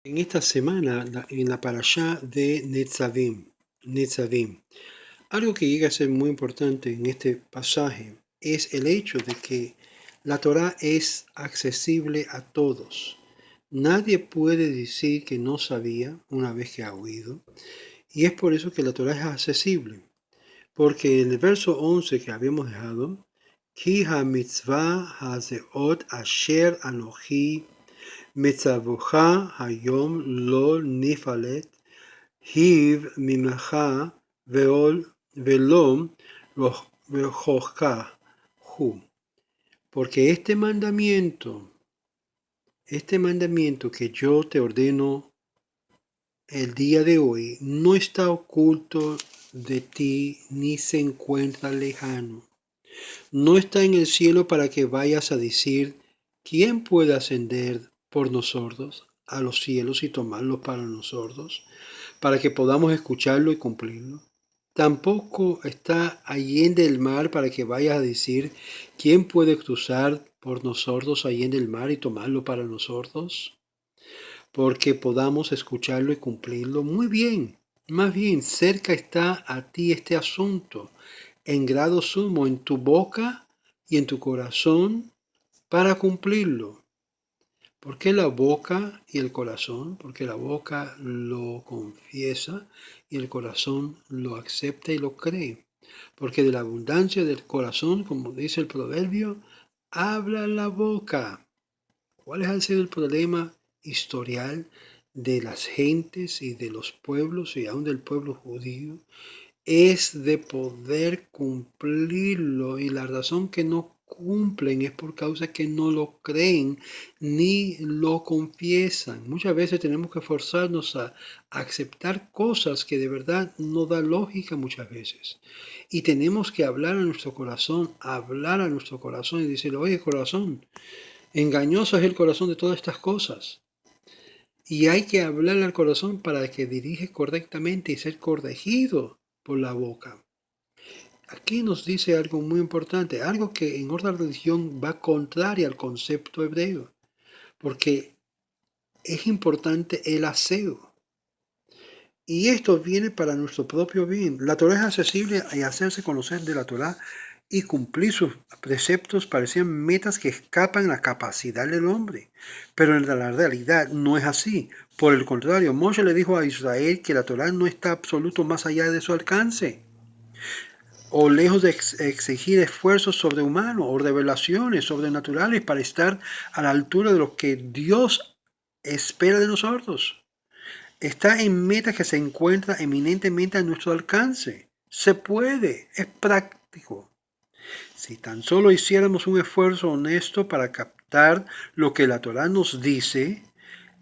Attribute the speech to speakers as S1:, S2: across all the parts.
S1: En esta semana, en la parashá de Netzavim, algo que llega a ser muy importante en este pasaje es el hecho de que la Torá es accesible a todos. Nadie puede decir que no sabía una vez que ha oído, y es por eso que la Torá es accesible. Porque en el verso 11 que habíamos dejado, Ki ha mitzvah hazeot asher anochi מצווך היום לא נפלט, היב ממך ולא רחוקה הוא. Porque este mandamiento que yo te ordeno el día de hoy, no está oculto de ti ni se encuentra lejano. No está en el cielo para que vayas a decir, ¿quién puede ascender por nosotros a los cielos y tomarlo para nosotros, para que podamos escucharlo y cumplirlo? Tampoco está allende el mar para que vayas a decir, ¿quién puede cruzar por nosotros allende el mar y tomarlo para nosotros? Porque podamos escucharlo y cumplirlo. Muy bien, más bien, cerca está a ti este asunto, en grado sumo, en tu boca y en tu corazón, para cumplirlo. ¿Por qué la boca y el corazón? Porque la boca lo confiesa y el corazón lo acepta y lo cree. Porque de la abundancia del corazón, como dice el proverbio, habla la boca. ¿Cuál ha sido el problema historial de las gentes y de los pueblos y aún del pueblo judío? Es de poder cumplirlo, y la razón que no cumplen es por causa que no lo creen ni lo confiesan. Muchas veces tenemos que forzarnos a aceptar cosas que de verdad no da lógica muchas veces. Y tenemos que hablar a nuestro corazón y decirle, oye corazón, engañoso es el corazón de todas estas cosas. Y hay que hablarle al corazón para que dirige correctamente y ser corregido por la boca. Aquí nos dice algo muy importante, algo que en otra religión va contraria al concepto hebreo, porque es importante el aseo. Y esto viene para nuestro propio bien. La Torah es accesible y hacerse conocer de la Torah y cumplir sus preceptos parecían metas que escapan la capacidad del hombre. Pero en la realidad no es así. Por el contrario, Moshe le dijo a Israel que la Torah no está absoluto más allá de su alcance, o lejos de exigir esfuerzos sobrehumanos o revelaciones sobrenaturales para estar a la altura de lo que Dios espera de nosotros. Está en metas que se encuentra eminentemente a nuestro alcance. Se puede, es práctico. Si tan solo hiciéramos un esfuerzo honesto para captar lo que la Torá nos dice,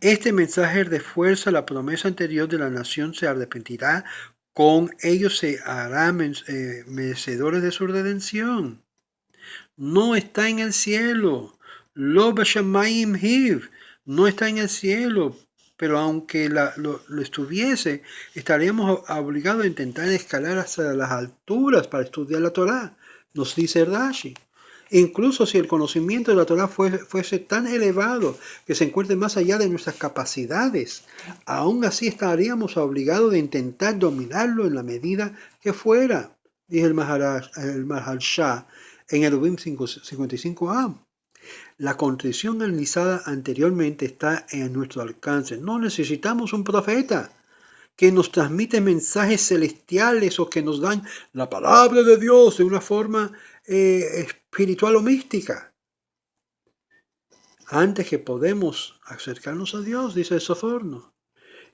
S1: este mensaje refuerza la promesa anterior de la nación se arrepentirá, con ellos se harán merecedores de su redención. No está en el cielo. Lo bashamayim hiv. No está en el cielo. Pero aunque lo estuviese, estaríamos obligados a intentar escalar hasta las alturas para estudiar la Torá. Nos dice Rashi. Incluso si el conocimiento de la Torá fuese tan elevado que se encuentre más allá de nuestras capacidades, aún así estaríamos obligados de intentar dominarlo en la medida que fuera, dice el Maharsha en el Eruvim 55a. La contrición analizada anteriormente está en nuestro alcance. No necesitamos un profeta que nos transmite mensajes celestiales o que nos dan la palabra de Dios de una forma espiritual o mística. Antes que podemos acercarnos a Dios, dice el Soforno.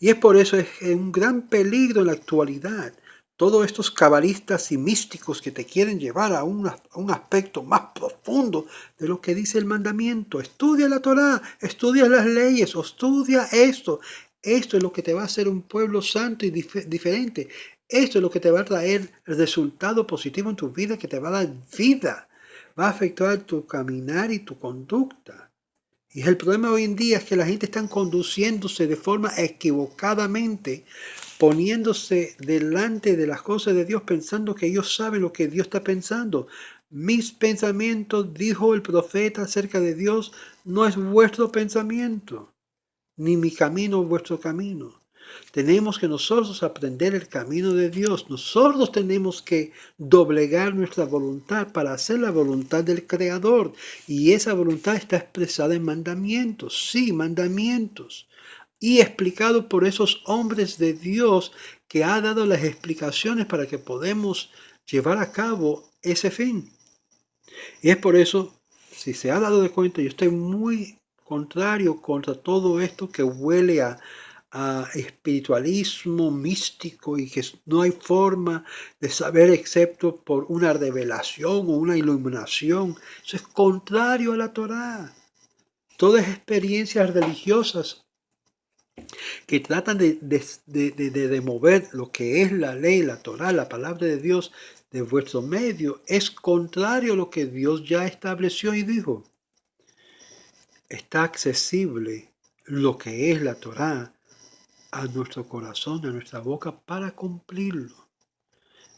S1: Y es por eso es un gran peligro en la actualidad. Todos estos cabalistas y místicos que te quieren llevar a un aspecto más profundo de lo que dice el mandamiento. Estudia la Torá, estudia las leyes, estudia esto. Esto es lo que te va a hacer un pueblo santo y diferente. Esto es lo que te va a traer el resultado positivo en tu vida, que te va a dar vida. Va a afectar tu caminar y tu conducta. Y el problema hoy en día es que la gente está conduciéndose de forma equivocadamente, poniéndose delante de las cosas de Dios, pensando que ellos saben lo que Dios está pensando. Mis pensamientos, dijo el profeta acerca de Dios, no es vuestro pensamiento. ni mi camino vuestro camino. Tenemos que nosotros aprender el camino de Dios. Nosotros tenemos que doblegar nuestra voluntad para hacer la voluntad del Creador. Y esa voluntad está expresada en mandamientos. Sí, mandamientos. Y explicado por esos hombres de Dios que ha dado las explicaciones para que podamos llevar a cabo ese fin. Y es por eso, si se ha dado de cuenta, yo estoy muy contrario contra todo esto que huele a espiritualismo místico y que no hay forma de saber excepto por una revelación o una iluminación. Eso es contrario a la Torá. Todas experiencias religiosas que tratan de mover lo que es la ley, la Torá, la palabra de Dios de vuestro medio, es contrario a lo que Dios ya estableció y dijo. Está accesible lo que es la Torá a nuestro corazón, a nuestra boca, para cumplirlo.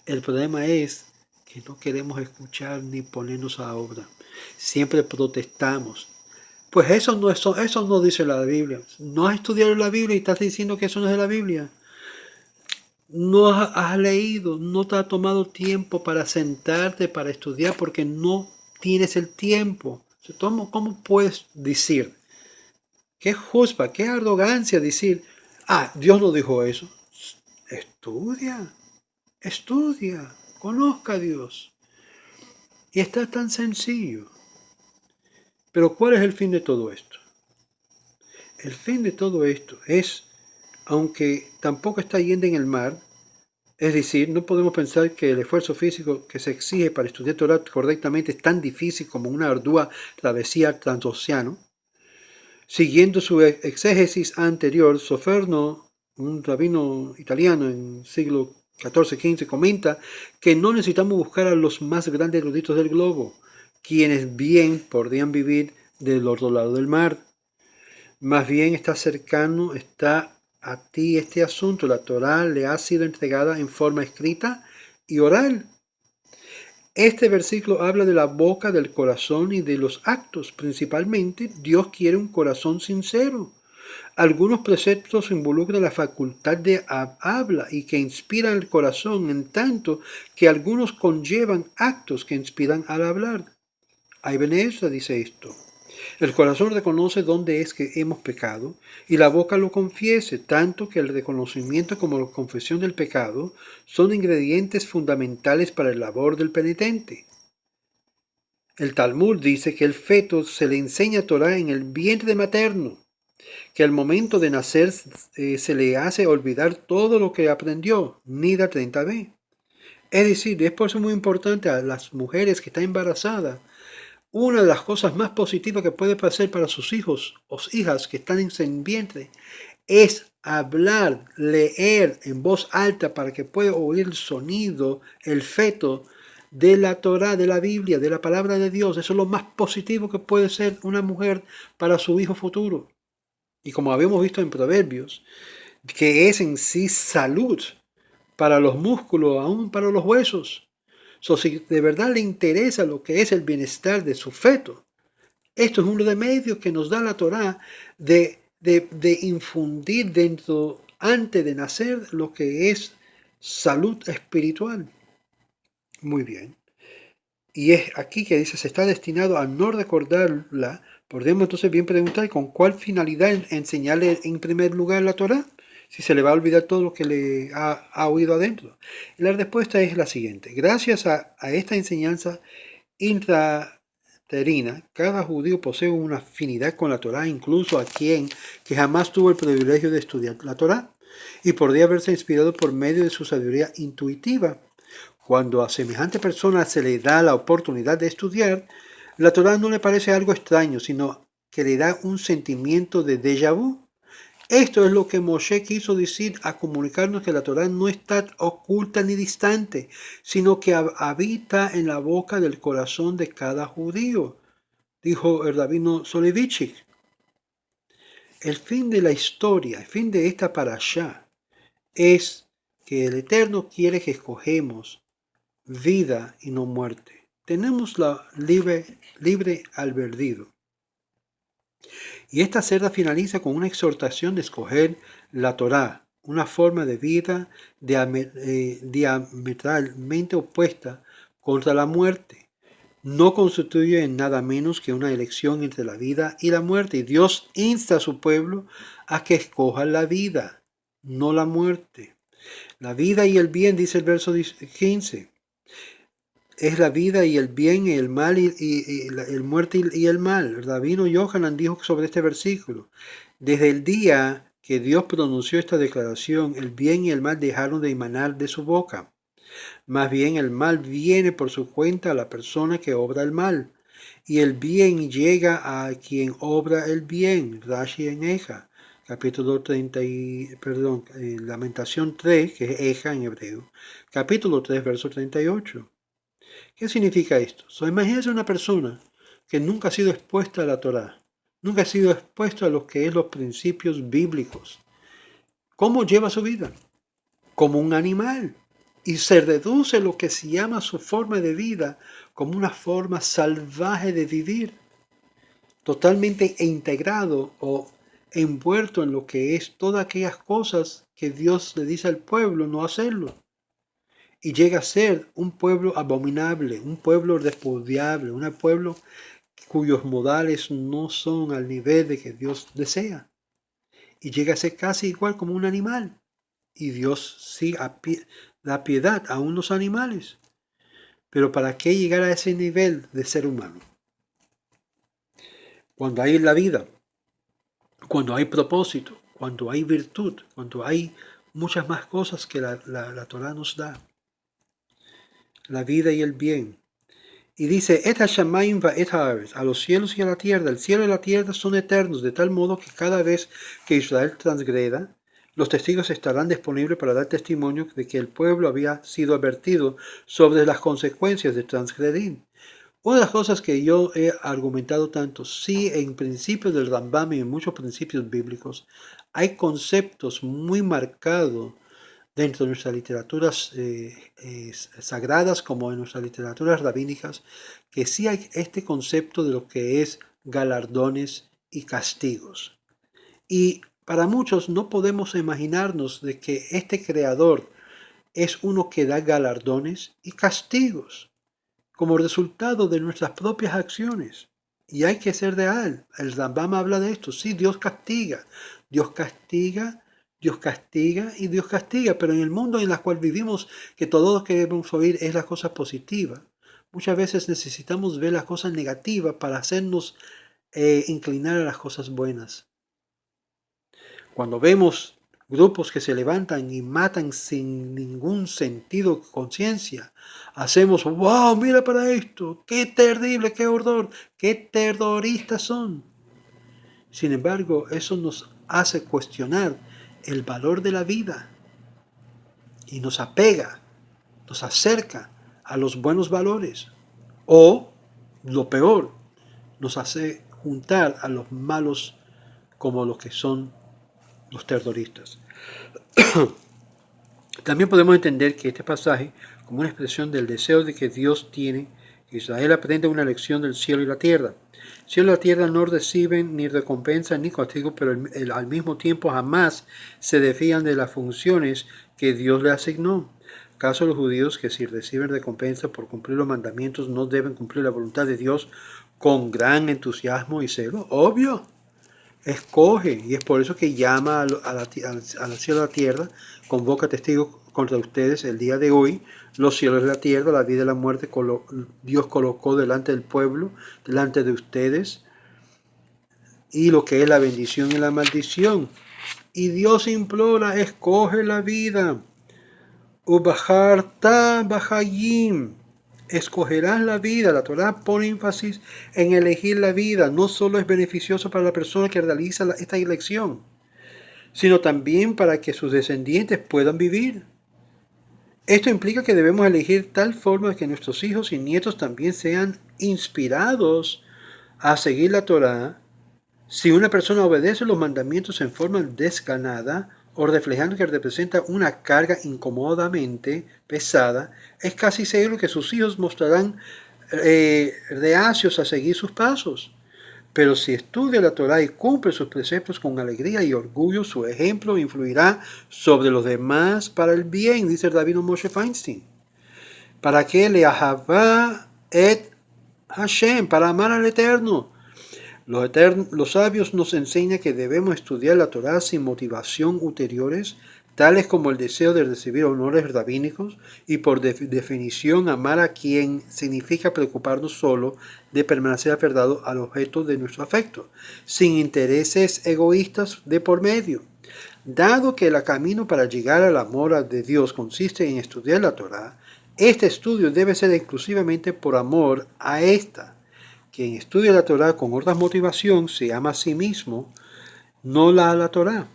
S1: El problema es que no queremos escuchar ni ponernos a obra. Siempre protestamos. Pues eso no dice la Biblia. No has estudiado la Biblia y estás diciendo que eso no es de la Biblia. No has leído, no te ha tomado tiempo para sentarte, para estudiar, porque no tienes el tiempo. ¿Cómo puedes decir? Qué juzba, qué arrogancia decir, Dios no dijo eso. Estudia, conozca a Dios. Y está tan sencillo. Pero ¿cuál es el fin de todo esto? El fin de todo esto es, aunque tampoco está yendo en el mar, es decir, no podemos pensar que el esfuerzo físico que se exige para estudiar Torah correctamente es tan difícil como una ardua travesía transoceano. Siguiendo su exégesis anterior, Soferno, un rabino italiano en siglo XIV-XV, comenta que no necesitamos buscar a los más grandes eruditos del globo, quienes bien podrían vivir del otro lado del mar. Más bien está cercano, está a ti este asunto. La Torá le ha sido entregada en forma escrita y oral. Este versículo habla de la boca, del corazón y de los actos. Principalmente, Dios quiere un corazón sincero. Algunos preceptos involucran la facultad de habla y que inspiran el corazón, en tanto que algunos conllevan actos que inspiran al hablar. Ibn Ezra dice esto. El corazón reconoce dónde es que hemos pecado y la boca lo confiese, tanto que el reconocimiento como la confesión del pecado son ingredientes fundamentales para el labor del penitente. El Talmud dice que el feto se le enseña Torah en el vientre materno, que al momento de nacer se le hace olvidar todo lo que aprendió, Nida 30b. Es decir, es por eso muy importante a las mujeres que están embarazadas. Una de las cosas más positivas que puede pasar para sus hijos o hijas que están en su vientre es hablar, leer en voz alta para que pueda oír el sonido, el feto de la Torá, de la Biblia, de la palabra de Dios. Eso es lo más positivo que puede ser una mujer para su hijo futuro. Y como habíamos visto en Proverbios, que es en sí salud para los músculos, aún para los huesos. Si de verdad le interesa lo que es el bienestar de su feto, esto es un remedio que nos da la Torá de infundir dentro, antes de nacer, lo que es salud espiritual. Muy bien. Y es aquí que dice, se está destinado a no recordarla. Podemos entonces bien preguntar con cuál finalidad enseñarle en primer lugar la Torá, si se le va a olvidar todo lo que le ha oído adentro. Y la respuesta es la siguiente. Gracias a esta enseñanza intraterina, cada judío posee una afinidad con la Torá, incluso a quien que jamás tuvo el privilegio de estudiar la Torá, y podría haberse inspirado por medio de su sabiduría intuitiva. Cuando a semejante persona se le da la oportunidad de estudiar, la Torá no le parece algo extraño, sino que le da un sentimiento de déjà vu. Esto es lo que Moshe quiso decir a comunicarnos, que la Torá no está oculta ni distante, sino que habita en la boca del corazón de cada judío, dijo el rabino Soloveitchik. El fin de la historia, el fin de esta parashá, es que el Eterno quiere que escogemos vida y no muerte. Tenemos la libre albedrío. Y esta celda finaliza con una exhortación de escoger la Torá, una forma de vida diametralmente opuesta contra la muerte. No constituye en nada menos que una elección entre la vida y la muerte. Y Dios insta a su pueblo a que escoja la vida, no la muerte. La vida y el bien, dice el verso 15. Es la vida y el bien y el mal y el muerte y el mal. El rabino Yohanan dijo sobre este versículo: desde el día que Dios pronunció esta declaración, el bien y el mal dejaron de emanar de su boca. Más bien el mal viene por su cuenta a la persona que obra el mal, y el bien llega a quien obra el bien. Rashi en Eja, capítulo 30 Lamentación 3, que es Eja en hebreo, capítulo 3, verso 38. ¿Qué significa esto? Imagínense una persona que nunca ha sido expuesta a la Torá, nunca ha sido expuesta a lo que es los principios bíblicos. ¿Cómo lleva su vida? Como un animal. Y se reduce lo que se llama su forma de vida como una forma salvaje de vivir, totalmente integrado o envuelto en lo que es todas aquellas cosas que Dios le dice al pueblo no hacerlo. Y llega a ser un pueblo abominable, un pueblo repudiable, un pueblo cuyos modales no son al nivel de que Dios desea. Y llega a ser casi igual como un animal. Y Dios sí da piedad a unos animales. Pero ¿para qué llegar a ese nivel de ser humano? Cuando hay la vida, cuando hay propósito, cuando hay virtud, cuando hay muchas más cosas que la Torah nos da. La vida y el bien. Y dice, Et hashamayim va et haaretz, a los cielos y a la tierra. El cielo y la tierra son eternos, de tal modo que cada vez que Israel transgreda, los testigos estarán disponibles para dar testimonio de que el pueblo había sido advertido sobre las consecuencias de transgredir. Una de las cosas que yo he argumentado tanto, sí, en principios del Rambam y en muchos principios bíblicos, hay conceptos muy marcados dentro de nuestras literaturas sagradas como en nuestras literaturas rabínicas, que sí hay este concepto de lo que es galardones y castigos. Y para muchos no podemos imaginarnos de que este creador es uno que da galardones y castigos como resultado de nuestras propias acciones. Y hay que ser real. El Rambam habla de esto. Sí, Dios castiga. Dios castiga, Dios castiga y Dios castiga. Pero en el mundo en el cual vivimos, que todo lo que debemos oír es la cosa positiva, muchas veces necesitamos ver las cosas negativas para hacernos inclinar a las cosas buenas. Cuando vemos grupos que se levantan y matan sin ningún sentido de conciencia, hacemos, wow, mira para esto, qué terrible, qué horror, qué terroristas son. Sin embargo, eso nos hace cuestionar el valor de la vida y nos apega, nos acerca a los buenos valores. O, lo peor, nos hace juntar a los malos como los que son los terroristas. También podemos entender que este pasaje como una expresión del deseo de que Dios tiene que Israel aprenda una lección del cielo y la tierra. El cielo y la tierra no reciben ni recompensa ni castigo, pero al mismo tiempo jamás se desvían de las funciones que Dios le asignó. ¿Acaso los judíos que si reciben recompensa por cumplir los mandamientos no deben cumplir la voluntad de Dios con gran entusiasmo y celo? Obvio. Escoge, y es por eso que llama al cielo y a la tierra, convoca testigos contra ustedes el día de hoy. Los cielos y la tierra, la vida y la muerte, Dios colocó delante del pueblo, delante de ustedes, y lo que es la bendición y la maldición. Y Dios implora, escoge la vida. Ubaharta Bahayim. Escogerás la vida. La Torah pone énfasis en elegir la vida. No solo es beneficioso para la persona que realiza esta elección, sino también para que sus descendientes puedan vivir. Esto implica que debemos elegir tal forma que nuestros hijos y nietos también sean inspirados a seguir la Torah. Si una persona obedece los mandamientos en forma desganada o reflejando que representa una carga incómodamente pesada, es casi seguro que sus hijos mostrarán reacios a seguir sus pasos. Pero si estudia la Torá y cumple sus preceptos con alegría y orgullo, su ejemplo influirá sobre los demás para el bien, dice el rabino Moshe Feinstein. ¿Para qué? Le ahavá et Hashem, para amar al Eterno. Los sabios nos enseñan que debemos estudiar la Torá sin motivación ulteriores, tales como el deseo de recibir honores rabínicos, y por definición amar a quien significa preocuparnos solo de permanecer aferrado al objeto de nuestro afecto, sin intereses egoístas de por medio. Dado que el camino para llegar al amor de Dios consiste en estudiar la Torá, este estudio debe ser exclusivamente por amor a esta. Quien estudia la Torá con otra motivación se ama a sí mismo, no la Torá.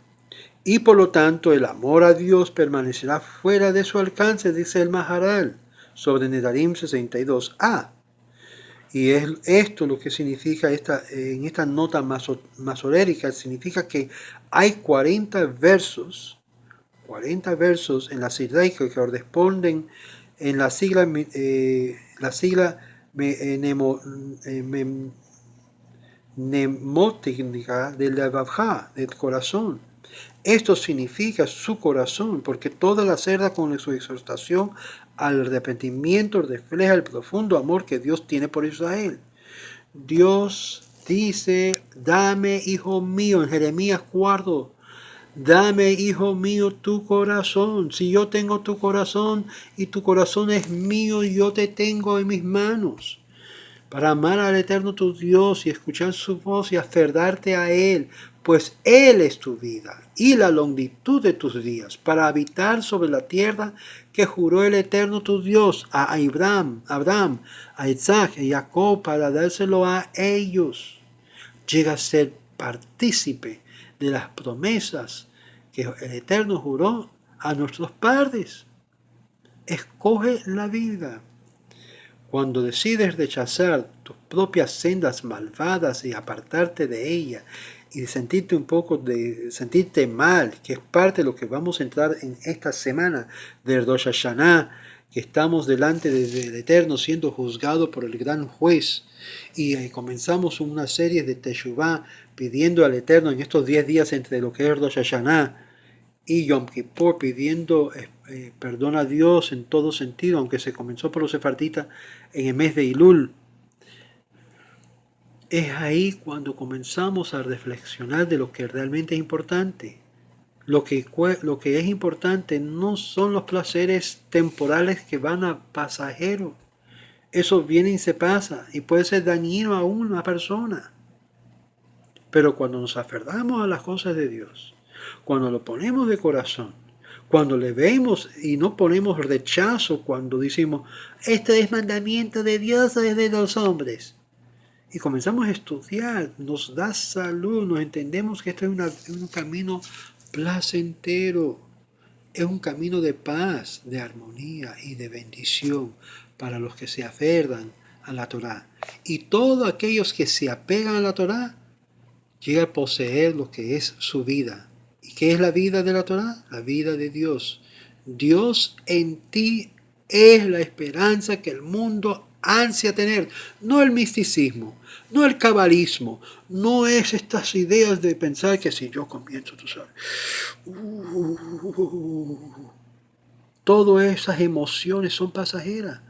S1: Y por lo tanto el amor a Dios permanecerá fuera de su alcance, dice el Maharal sobre Nedarim 62a. Y es esto lo que significa en esta nota masorérica, significa que hay 40 versos en la Sidra que corresponden en la sigla mnemótica del Levavá, del corazón. Esto significa su corazón, porque toda la cerda con su exhortación al arrepentimiento refleja el profundo amor que Dios tiene por Israel. Dios dice, dame, hijo mío, en Jeremías 4, dame, hijo mío, tu corazón. Si yo tengo tu corazón y tu corazón es mío, yo te tengo en mis manos. Para amar al Eterno tu Dios y escuchar su voz y aferrarte a Él, pues Él es tu vida y la longitud de tus días, para habitar sobre la tierra que juró el Eterno tu Dios a Abraham, a Isaac y a Jacob, para dárselo a ellos. Llega a ser partícipe de las promesas que el Eterno juró a nuestros padres. Escoge la vida. Cuando decides rechazar tus propias sendas malvadas y apartarte de ella y sentirte sentirte mal, que es parte de lo que vamos a entrar en esta semana de Rosh Hashanah, que estamos delante del Eterno siendo juzgado por el gran juez, y comenzamos una serie de Teshuvah pidiendo al Eterno en estos 10 días entre lo que es Rosh Hashanah y Yom Kippur, pidiendo perdón a Dios en todo sentido, aunque se comenzó por los sefarditas en el mes de Elul. Es ahí cuando comenzamos a reflexionar de lo que realmente es importante. Lo que es importante no son los placeres temporales que van a pasajeros. Eso viene y se pasa y puede ser dañino a una persona. Pero cuando nos aferramos a las cosas de Dios, cuando lo ponemos de corazón, cuando le vemos y no ponemos rechazo, cuando decimos, este es mandamiento de Dios o es de los hombres, y comenzamos a estudiar, nos da salud, nos entendemos que esto es un camino placentero, es un camino de paz, de armonía y de bendición para los que se aferran a la Torá. Y todos aquellos que se apegan a la Torá llega a poseer lo que es su vida. ¿Y qué es la vida de la Torá? La vida de Dios. Dios en ti es la esperanza que el mundo ansia tener. No el misticismo, no el cabalismo, no es estas ideas de pensar que si yo comienzo, tú sabes, todas esas emociones son pasajeras.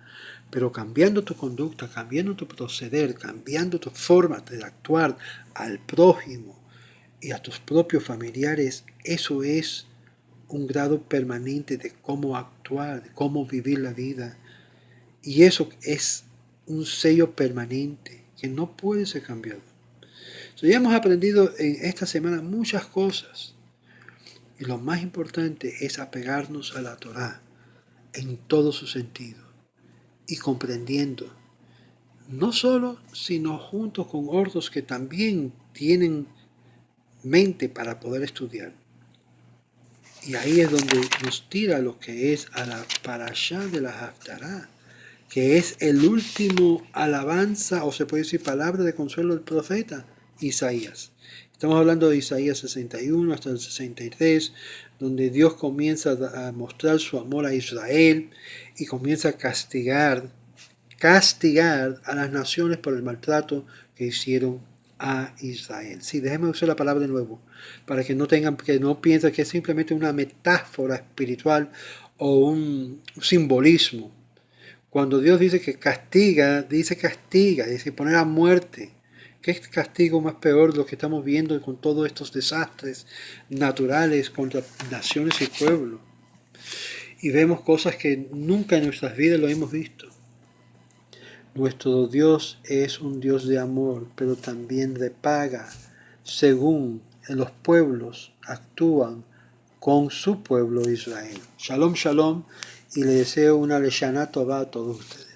S1: Pero cambiando tu conducta, cambiando tu proceder, cambiando tu forma de actuar al prójimo y a tus propios familiares, eso es un grado permanente de cómo actuar, de cómo vivir la vida. Y eso es un sello permanente que no puede ser cambiado. Ya hemos aprendido en esta semana muchas cosas. Y lo más importante es apegarnos a la Torá en todo su sentido. Y comprendiendo, no solo, sino junto con otros que también tienen mente para poder estudiar. Y ahí es donde nos tira lo que es a la parashá de la Haftará, que es el último alabanza, o se puede decir palabra de consuelo del profeta Isaías. Estamos hablando de Isaías 61 hasta el 63, donde Dios comienza a mostrar su amor a Israel y comienza a castigar a las naciones por el maltrato que hicieron a Israel. Sí, déjenme usar la palabra de nuevo, para que no piensen que es simplemente una metáfora espiritual o un simbolismo. Cuando Dios dice que castiga, dice poner a muerte. ¿Qué castigo más peor lo que estamos viendo con todos estos desastres naturales contra naciones y pueblos? Y vemos cosas que nunca en nuestras vidas lo hemos visto. Nuestro Dios es un Dios de amor, pero también de paga, según los pueblos actúan con su pueblo Israel. Shalom, shalom, y le deseo una Leshana Tová a todos ustedes.